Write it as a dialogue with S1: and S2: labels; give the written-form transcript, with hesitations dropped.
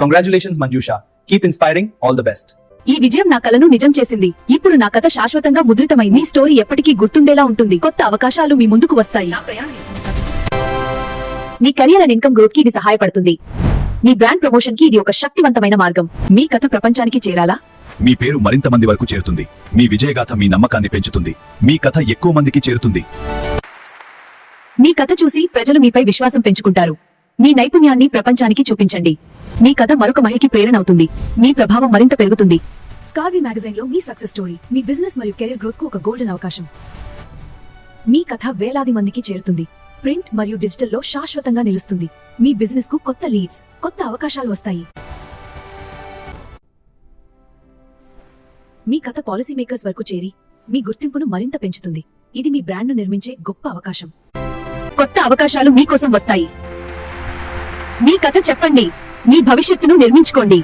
S1: Congratulations Manjusha, keep inspiring, all the best.
S2: ఈ విజయం నా కలను నిజం చేసింది. ఇప్పుడు నా కథ శాశ్వతంగా ముద్రితమైంది. మీ స్టోరీ ఎప్పటికీ గుర్తుండేలా ఉంటుంది. కొత్త అవకాశాలు మీ ముందుకు వస్తాయి. మీ కెరియర్ అండ్ ఇన్కమ్ గ్రోత్ కి ఇది సహాయపడుతుంది. మీ బ్రాండ్ ప్రమోషన్ కి ఇది ఒక శక్తివంతమైన మార్గం. మీ కథ ప్రపంచానికి చేరాలా?
S3: మీ పేరు మరింత మంది వరకు చేరుతుంది. మీ విజయగాథ మీ నమ్మకాన్ని పెంచుతుంది. మీ కథ ఎక్కువ మందికి చేరుతుంది.
S2: మీ కథ చూసి ప్రజలు మీపై విశ్వాసం పెంచుకుంటారు. మీ నైపుణ్యాన్ని ప్రపంచానికి చూపించండి. మీ కథ మరొక మహిళకి ప్రేరణ అవుతుంది. మీ ప్రభావం మరింత పెరుగుతుంది. స్కార్వీ మ్యాగజైన్ లో మీ సక్సెస్ స్టోరీ, మీ బిజినెస్ మరియు కెరీర్ గ్రోత్ కు ఒక గోల్డెన్ అవకాశం. మీ కథ వేలాది మందికి చేరుతుంది. ప్రింట్ మరియు డిజిటల్ లో శాశ్వతంగా నిలుస్తుంది. మీ బిజినెస్ కు కొత్త లీడ్స్, కొత్త అవకాశాలు వస్తాయి. మీ కథ పాలసీ మేకర్స్ వరకు చేరి మీ గుర్తింపును మరింత పెంచుతుంది. ఇది మీ బ్రాండ్ ను నిర్మించే గొప్ప అవకాశం. కొత్త అవకాశాలు మీకోసం వస్తాయి. మీ కథ చెప్పండి. మీ భవిష్యత్తును నిర్మించుకోండి.